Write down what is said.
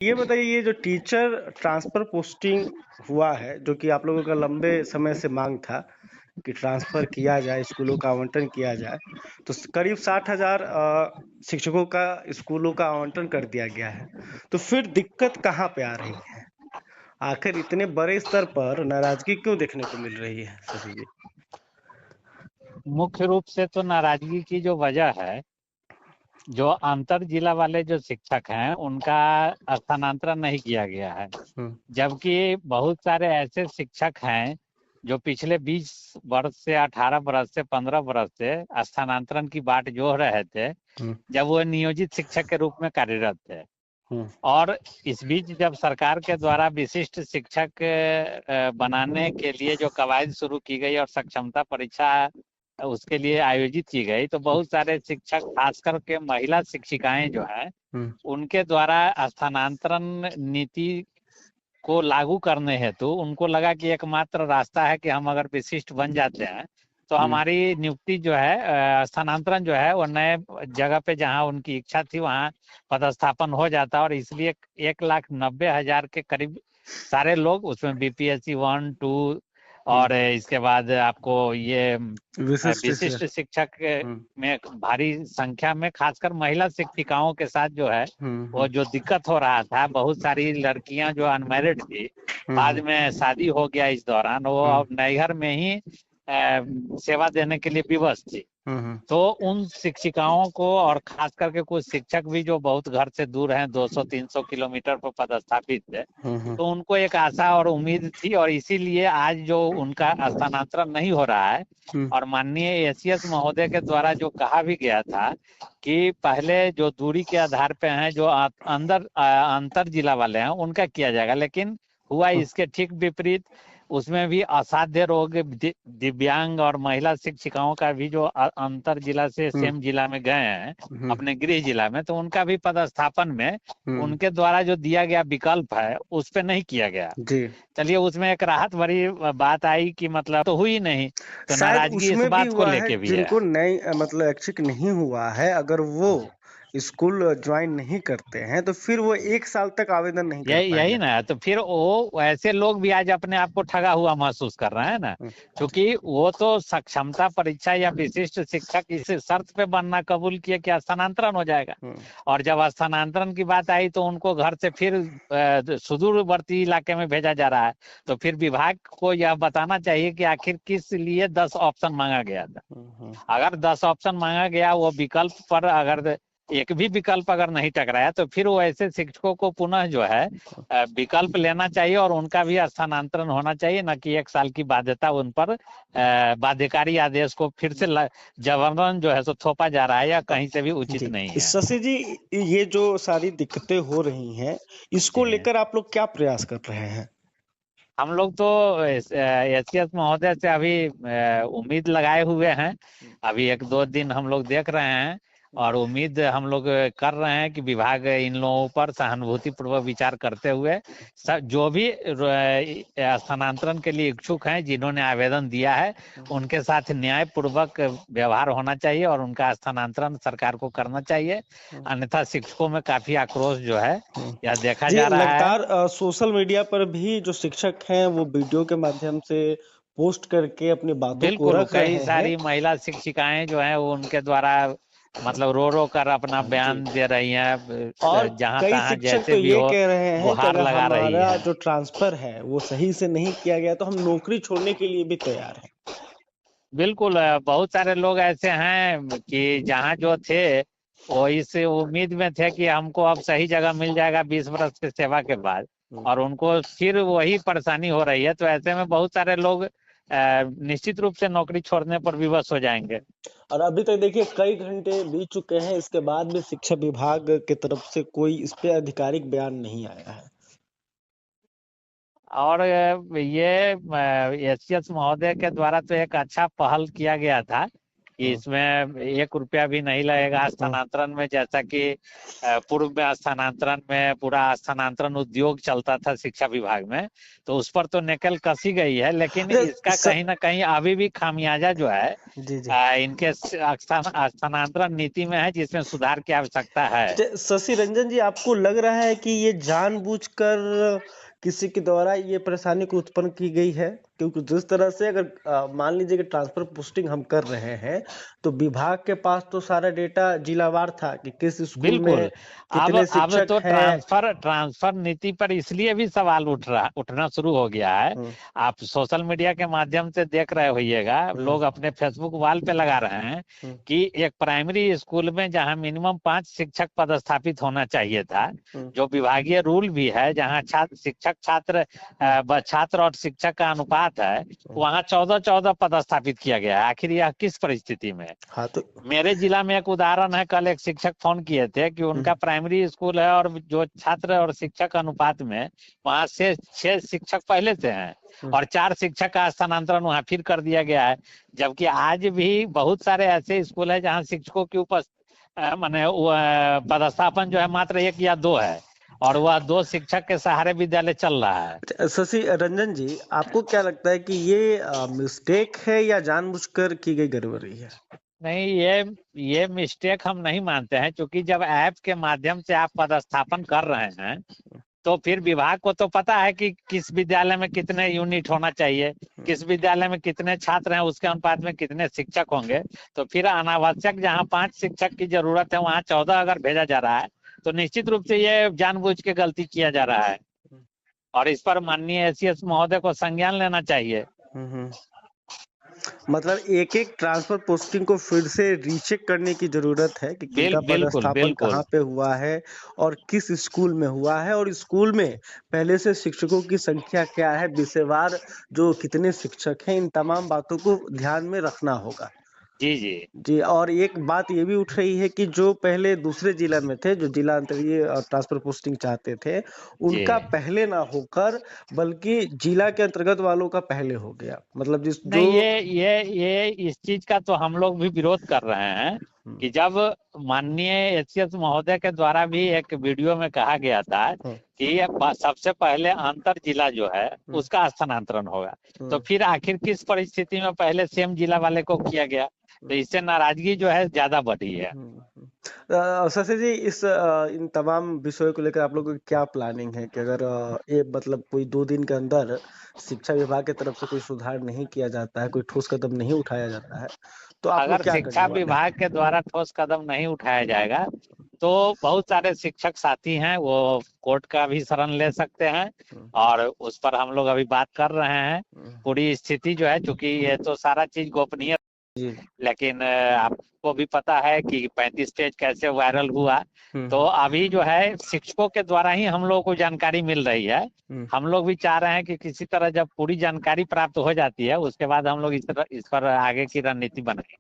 ये बताइए, ये जो टीचर ट्रांसफर पोस्टिंग हुआ है, जो कि आप लोगों का लंबे समय से मांग था कि ट्रांसफर किया जाए, स्कूलों का आवंटन किया जाए, तो करीब 60,000 शिक्षकों का स्कूलों का आवंटन कर दिया गया है। तो फिर दिक्कत कहाँ पे आ रही है? आखिर इतने बड़े स्तर पर नाराजगी क्यों देखने को मिल रही है, शशि जी? मुख्य रूप से तो नाराजगी की जो वजह है, जो अंतर जिला वाले जो शिक्षक हैं उनका स्थानांतरण नहीं किया गया है। हम्म। जबकि बहुत सारे ऐसे शिक्षक हैं जो पिछले 20 वर्ष से 18 वर्ष से 15 वर्ष से स्थानांतरण की बाट जोह रहे थे, हम्म। जब वो नियोजित शिक्षक के रूप में कार्यरत थे। हम्म। और इस बीच जब सरकार के द्वारा विशिष्ट शिक्षक बनाने के लिए जो कवायद शुरू की गई और सक्षमता परीक्षा उसके लिए आयोजित की गई, तो बहुत सारे शिक्षक, खासकर के महिला शिक्षिकाएं जो है, हम्म। उनके द्वारा स्थानांतरण नीति को लागू करने हेतु उनको लगा कि एकमात्र रास्ता है कि हम अगर विशिष्ट बन जाते हैं तो हमारी नियुक्ति जो है, स्थानांतरण जो है वो नए जगह पे जहां उनकी इच्छा थी वहां पदस्थापन हो जाता। और इसलिए 1,90,000 के करीब सारे लोग उसमें बीपीएससी 1, 2 और इसके बाद आपको ये विशिष्ट से। विशिष्ट शिक्षक हम्म। में भारी संख्या में खासकर महिला शिक्षिकाओं के साथ जो है वो जो दिक्कत हो रहा था। बहुत सारी लड़कियां जो अनमैरिड थी, बाद में शादी हो गया इस दौरान, वो अब नैहर में ही सेवा देने के लिए विवश थी। तो उन शिक्षिकाओं को, और खास करके कुछ शिक्षक भी जो बहुत घर से दूर हैं, 200-300 किलोमीटर पर पदस्थापित थे, तो उनको एक आशा और उम्मीद थी, और इसीलिए आज जो उनका स्थानांतरण नहीं हो रहा है। और माननीय एसीएस महोदय के द्वारा जो कहा भी गया था कि पहले जो दूरी के आधार पे हैं, जो अंतर जिला वाले हैं, उनका किया जाएगा, लेकिन हुआ इसके ठीक विपरीत। उसमें भी असाध्य रोग, दिव्यांग और महिला शिक्षिकाओं का भी जो अंतर जिला से सेम जिला में गए हैं अपने गृह जिला में, तो उनका भी पदस्थापन में उनके द्वारा जो दिया गया विकल्प है उस पे नहीं किया गया। जी। चलिए, उसमें एक राहत भरी बात आई कि मतलब तो हुई नहीं, तो शायद नाराजगी इस उसमें भी बात को हुआ है, लेके भी है। जिनको नई मतलब ऐच्छिक नहीं हुआ है, अगर वो स्कूल ज्वाइन नहीं करते हैं तो फिर वो 1 साल तक आवेदन नहीं कर यही पाएंगे। यही ना, तो फिर वो ऐसे लोग भी आज अपने आप को ठगा हुआ महसूस कर रहे हैं ना, क्योंकि वो तो सक्षमता परीक्षा या विशिष्ट शिक्षक इस शर्त पे बनना कबूल किए कि स्थानांतरण हो जाएगा। और जब स्थानांतरण की बात आई तो उनको घर से फिर सुदूरवर्ती इलाके में भेजा जा रहा है। तो फिर विभाग को यह बताना चाहिए कि आखिर किस लिए 10 ऑप्शन मांगा गया था। अगर 10 ऑप्शन मांगा गया, वो विकल्प पर अगर एक भी विकल्प अगर नहीं टकराया, तो फिर वो ऐसे शिक्षकों को पुनः जो है विकल्प लेना चाहिए और उनका भी स्थानांतरण होना चाहिए, न कि 1 साल की बाध्यता उन पर बाध्यकारी आदेश को फिर से जबरन जो है सो थोपा जा रहा है, या कहीं से भी उचित नहीं है। शशि जी, ये जो सारी दिक्कतें हो रही हैं, इसको लेकर आप लोग क्या प्रयास कर रहे हैं? हम लोग तो एसीएस महोदय से अभी उम्मीद लगाए हुए हैं। अभी 1-2 दिन हम लोग देख रहे हैं, और उम्मीद हम लोग कर रहे हैं कि विभाग इन लोगों पर सहानुभूति पूर्वक विचार करते हुए जो भी स्थानांतरण के लिए इच्छुक हैं, जिन्होंने आवेदन दिया है, उनके साथ न्याय पूर्वक व्यवहार होना चाहिए और उनका स्थानांतरण सरकार को करना चाहिए। अन्यथा शिक्षकों में काफी आक्रोश जो है यह देखा जा रहा है। लगातार सोशल मीडिया पर भी जो शिक्षक हैं वो वीडियो के माध्यम से पोस्ट करके अपनी बातों को बिल्कुल, रख कई रहे हैं। सारी महिला शिक्षिकाएं जो हैं वो उनके द्वारा मतलब रो रो कर अपना बयान दे रही और हैं, जहां कई तहां शिक्षक जैसे तो भी ये हो कह रहे हैं कि गुहार अगर लगा रही हमारा है। जो ट्रांसफर है वो सही से नहीं किया गया तो हम नौकरी छोड़ने के लिए भी तैयार हैं। बिल्कुल, बहुत सारे लोग ऐसे हैं कि जहां जो थे वो इस उम्मीद में थे कि हमको अब सही जगह मिल जाएगा 20 वर्ष की सेवा के बाद, और उनको फिर वही परेशानी हो रही है। तो ऐसे में बहुत सारे लोग निश्चित रूप से नौकरी छोड़ने पर विवश हो जाएंगे। और अभी तक देखिए कई घंटे बीत चुके हैं, इसके बाद भी शिक्षा विभाग की तरफ से कोई इस पे आधिकारिक बयान नहीं आया है। और ये एसीएस महोदय के द्वारा तो एक अच्छा पहल किया गया था कि इसमें 1 रुपया भी नहीं लगेगा स्थानांतरण में, जैसा कि पूर्व में स्थानांतरण में पूरा स्थानांतरण उद्योग चलता था शिक्षा विभाग में, तो उस पर तो नकेल कसी गई है, लेकिन इसका कहीं ना कहीं अभी भी खामियाजा जो है इनके स्थानांतरण नीति में है, जिसमें सुधार की आवश्यकता है। शशि रंजन जी, आपको लग रहा है कि ये जानबूझकर किसी के द्वारा ये परेशानी को उत्पन्न की गई है? क्योंकि जिस तरह से अगर मान लीजिए कि ट्रांसफर पोस्टिंग हम कर रहे हैं, तो विभाग के पास तो सारा डेटा जिलावार था कि किस स्कूल में कितने शिक्षक तो हैं। ट्रांसफर नीति पर इसलिए भी सवाल उठना शुरू हो गया है। आप सोशल मीडिया के माध्यम से देख रहे होइएगा, लोग अपने फेसबुक वॉल पे लगा रहे हैं कि एक प्राइमरी स्कूल में जहां मिनिमम 5 शिक्षक पदस्थापित होना चाहिए था, जो विभागीय रूल भी है, जहां छात्र और शिक्षक का अनुपात है, वहां 14 पदस्थापित किया गया है। आखिर यह किस परिस्थिति में? हाँ, तो मेरे जिला में एक उदाहरण है, कल एक शिक्षक फोन किए थे कि उनका प्राइमरी स्कूल है और जो छात्र और शिक्षक अनुपात में वहां से 6 शिक्षक पहले से हैं और 4 शिक्षक का स्थानांतरण वहां फिर कर दिया गया है। जबकि आज भी बहुत सारे ऐसे स्कूल है जहां शिक्षकों की माने पदस्थापन जो है मात्र 1 या 2 है, और वह 2 शिक्षक के सहारे विद्यालय चल रहा है। शशि रंजन जी, आपको क्या लगता है कि ये मिस्टेक है या जानबूझकर की गई गड़बड़ी है? नहीं, ये मिस्टेक हम नहीं मानते हैं, क्योंकि जब ऐप के माध्यम से आप पदस्थापन कर रहे हैं तो फिर विभाग को तो पता है कि किस विद्यालय में कितने यूनिट होना चाहिए, किस विद्यालय में कितने छात्र हैं, उसके अनुपात में कितने शिक्षक होंगे। तो फिर अनावश्यक जहां 5 शिक्षक की जरूरत है वहां 14 अगर भेजा जा रहा है, तो निश्चित रूप से ये जानबूझ के गलती किया जा रहा है और इस पर माननीय एसीएस महोदय को संज्ञान लेना चाहिए। मतलब एक ट्रांसफर पोस्टिंग को फिर से रीचेक करने की जरूरत है कि किनका पदस्थापन कहाँ पे हुआ है और किस स्कूल में हुआ है, और स्कूल में पहले से शिक्षकों की संख्या क्या है, विषयवार जो कितने शिक्षक हैं, इन तमाम बातों को ध्यान में रखना होगा। जी। और एक बात ये भी उठ रही है कि जो पहले दूसरे जिला में थे, जो जिला अंतरीय ट्रांसफर पोस्टिंग चाहते थे, उनका पहले ना होकर बल्कि जिला के अंतर्गत वालों का पहले हो गया। मतलब ये इस चीज का तो हम लोग भी विरोध कर रहे हैं कि जब माननीय एसीएस महोदय के द्वारा भी एक वीडियो में कहा गया था कि सबसे पहले अंतर जिला जो है उसका स्थानांतरण होगा, तो फिर आखिर किस परिस्थिति में पहले सेम जिला वाले को किया गया? तो इससे नाराजगी जो है ज्यादा बढ़ी है। शशि जी, इन तमाम विषयों को लेकर आप लोगों की क्या प्लानिंग है कि अगर ये मतलब कोई 2 दिन के अंदर शिक्षा विभाग की तरफ से कोई सुधार नहीं किया जाता है, कोई ठोस कदम नहीं उठाया जाता है, तो आप लोग क्या शिक्षा विभाग के द्वारा ठोस कदम नहीं उठाया जाएगा तो बहुत सारे शिक्षक साथी हैं, वो कोर्ट का भी शरण ले सकते हैं और उस पर हम लोग अभी बात कर रहे हैं। पूरी स्थिति जो है, चूंकि ये तो सारा चीज गोपनीय, लेकिन आपको भी पता है कि 35 पेज कैसे वायरल हुआ, तो अभी जो है शिक्षकों के द्वारा ही हम लोगों को जानकारी मिल रही है। हम लोग भी चाह रहे हैं कि किसी तरह जब पूरी जानकारी प्राप्त हो जाती है उसके बाद हम लोग इस पर आगे की रणनीति बनाएंगे।